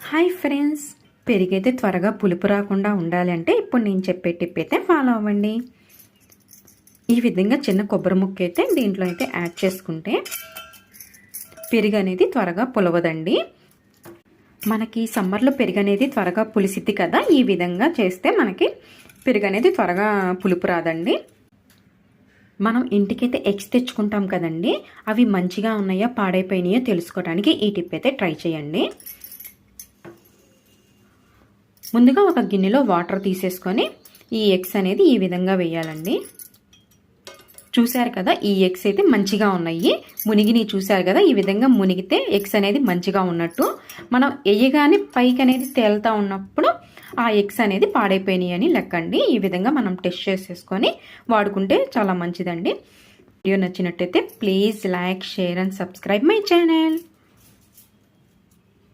Hi friends, పెరుగైతే త్వరగా పులుపు రాకుండా ఉండాలి అంటే ఇప్పుడు నేను చెప్పే టిప్ అయితే ఫాలో అవ్వండి. ఈ విధంగా చిన్న కొబ్బరి ముక్క అయితే దీంట్లో అయితే యాడ్ చేసుకుంటే పెరుగు అనేది త్వరగా పులవదండి. మనకి సమ్మర్లో పెరుగు అనేది త్వరగా పులిసిద్ది కదా, ఈ విధంగా చేస్తే మనకి పెరుగు అనేది త్వరగా పులుపు రాదండి. మనం ఇంటికైతే ఎగ్స్ తెచ్చుకుంటాం కదండి, అవి మంచిగా ఉన్నాయో పాడైపోయినాయో తెలుసుకోవడానికి ఈ టిప్ అయితే ట్రై చేయండి. ముందుగా ఒక గిన్నెలో వాటర్ తీసేసుకొని ఈ ఎగ్స్ అనేది ఈ విధంగా వేయాలండి. చూశారు కదా, ఈ ఎగ్స్ అయితే మంచిగా ఉన్నాయి, మునిగిని చూశారు కదా. ఈ విధంగా మునిగితే ఎగ్స్ అనేది మంచిగా ఉన్నట్టు. మనం వేయగానే పైకి అనేది తేలుతూ ఉన్నప్పుడు ఆ ఎగ్స్ అనేది పాడైపోయినాయి అని లెక్కండి. ఈ విధంగా మనం టెస్ట్ చేసేసుకొని వాడుకుంటే చాలా మంచిదండి. వీడియో నచ్చినట్టయితే please like, share and subscribe my channel.